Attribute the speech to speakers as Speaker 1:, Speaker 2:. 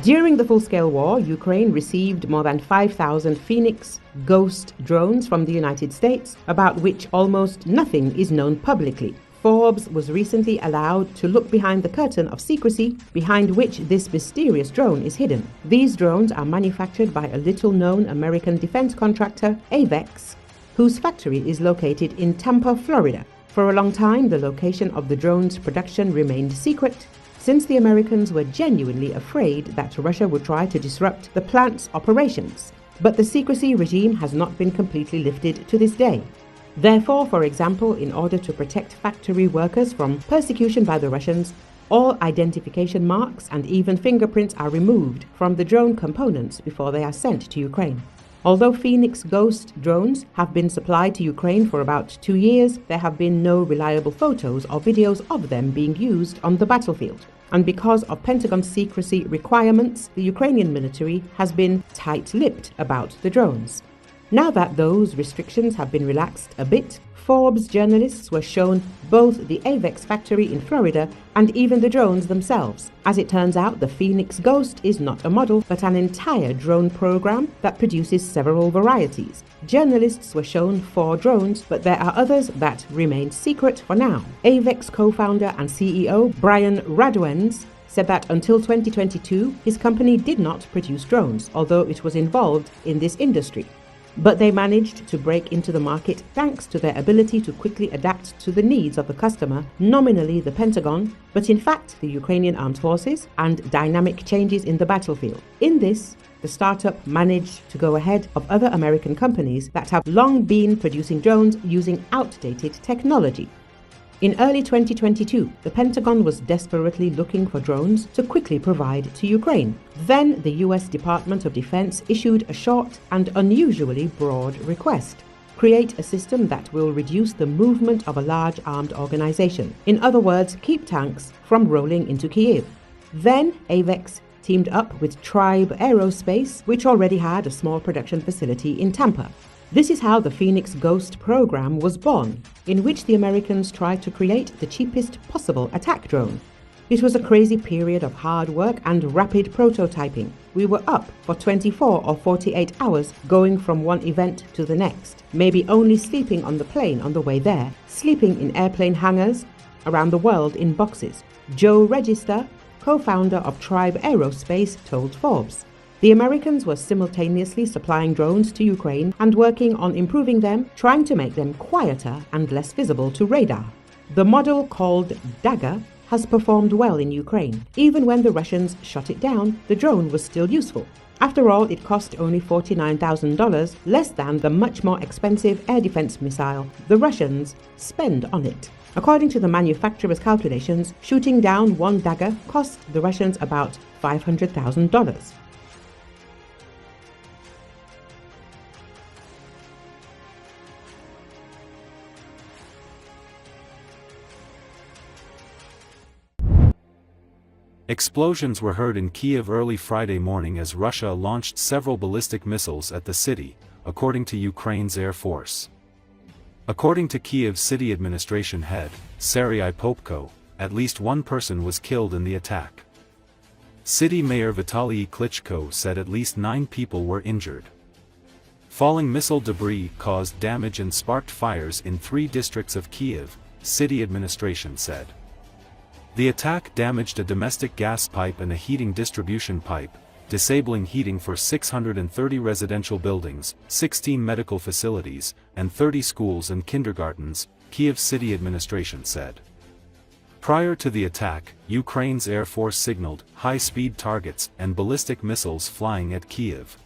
Speaker 1: During the full-scale war, Ukraine received more than 5,000 Phoenix Ghost drones from the United States, about which almost nothing is known publicly. Forbes was recently allowed to look behind the curtain of secrecy behind which this mysterious drone is hidden. These drones are manufactured by a little-known American defense contractor, AVEX, whose factory is located in Tampa, Florida. For a long time, the location of the drone's production remained secret, since the Americans were genuinely afraid that Russia would try to disrupt the plant's operations. But the secrecy regime has not been completely lifted to this day. Therefore, for example, in order to protect factory workers from persecution by the Russians, all identification marks and even fingerprints are removed from the drone components before they are sent to Ukraine. Although Phoenix Ghost drones have been supplied to Ukraine for about 2 years, there have been no reliable photos or videos of them being used on the battlefield. And because of Pentagon secrecy requirements, the Ukrainian military has been tight-lipped about the drones. Now that those restrictions have been relaxed a bit, Forbes journalists were shown both the AVEX factory in Florida and even the drones themselves. As it turns out, the Phoenix Ghost is not a model, but an entire drone program that produces several varieties. Journalists were shown 4 drones, but there are others that remain secret for now. AVEX co-founder and CEO Brian Radwens said that until 2022, his company did not produce drones, although it was involved in this industry. But they managed to break into the market thanks to their ability to quickly adapt to the needs of the customer, nominally the Pentagon, but in fact the Ukrainian armed forces, and dynamic changes in the battlefield. In this, the startup managed to go ahead of other American companies that have long been producing drones using outdated technology. In early 2022, the Pentagon was desperately looking for drones to quickly provide to Ukraine. Then the US Department of Defense issued a short and unusually broad request: create a system that will reduce the movement of a large armed organization. In other words, keep tanks from rolling into Kyiv. Then AVEX teamed up with Tribe Aerospace, which already had a small production facility in Tampa. This is how the Phoenix Ghost program was born, in which the Americans tried to create the cheapest possible attack drone. It was a crazy period of hard work and rapid prototyping. We were up for 24 or 48 hours going from one event to the next, maybe only sleeping on the plane on the way there, sleeping in airplane hangars around the world in boxes. Joe Register, co-founder of Tribe Aerospace, told Forbes. The Americans were simultaneously supplying drones to Ukraine and working on improving them, trying to make them quieter and less visible to radar. The model, called Dagger, has performed well in Ukraine. Even when the Russians shot it down, the drone was still useful. After all, it cost only $49,000, less than the much more expensive air defense missile the Russians spend on it. According to the manufacturer's calculations, shooting down one Dagger cost the Russians about $500,000.
Speaker 2: Explosions were heard in Kyiv early Friday morning as Russia launched several ballistic missiles at the city, according to Ukraine's Air Force. According to Kyiv's city administration head, Serhiy Popko, at least one person was killed in the attack. City Mayor Vitaly Klitschko said at least 9 people were injured. Falling missile debris caused damage and sparked fires in 3 districts of Kyiv, city administration said. The attack damaged a domestic gas pipe and a heating distribution pipe, disabling heating for 630 residential buildings, 16 medical facilities, and 30 schools and kindergartens, Kyiv city administration said. Prior to the attack, Ukraine's Air Force signaled high-speed targets and ballistic missiles flying at Kyiv.